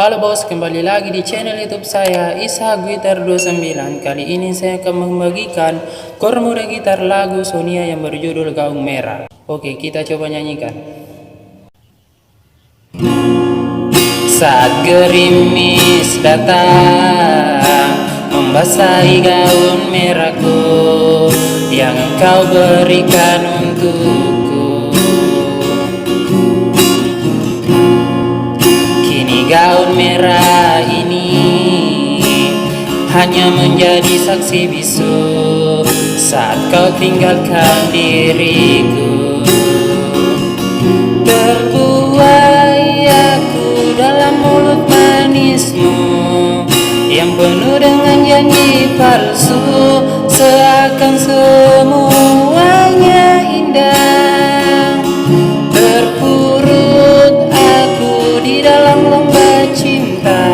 Halo bos, kembali lagi di channel YouTube saya Ishak Gitar 29. Kali ini saya akan membagikan chord muda gitar lagu Sonia yang berjudul Gaun Merah. Oke, kita coba nyanyikan. Saat gerimis datang membasahi gaun merahku yang engkau berikan untukku, kini gaun merah ini hanya menjadi saksi bisu saat kau tinggalkan diriku. Terbuai aku dalam mulut manismu yang penuh dengan janji palsu, seakan semuanya indah. Terpurut aku di dalam lomba cinta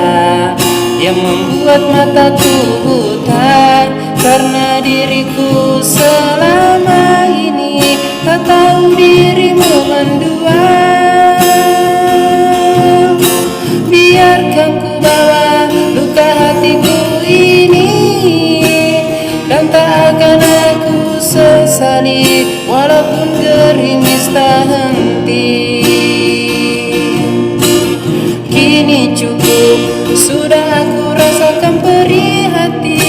yang membuat mataku buta, karena diriku selama ini tak tahu dirimu mendua. Biarkan ku bawa luka hatiku ini, dan tak akan aku sesali walaupun gerimis tak henti. Kini cukup, sudah aku rasakan perih hati,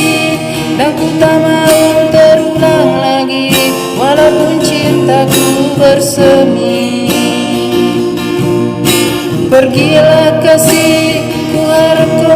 dan ku tak mau terulang lagi walaupun cintaku bersemi. Pergilah kasih, ku harap kau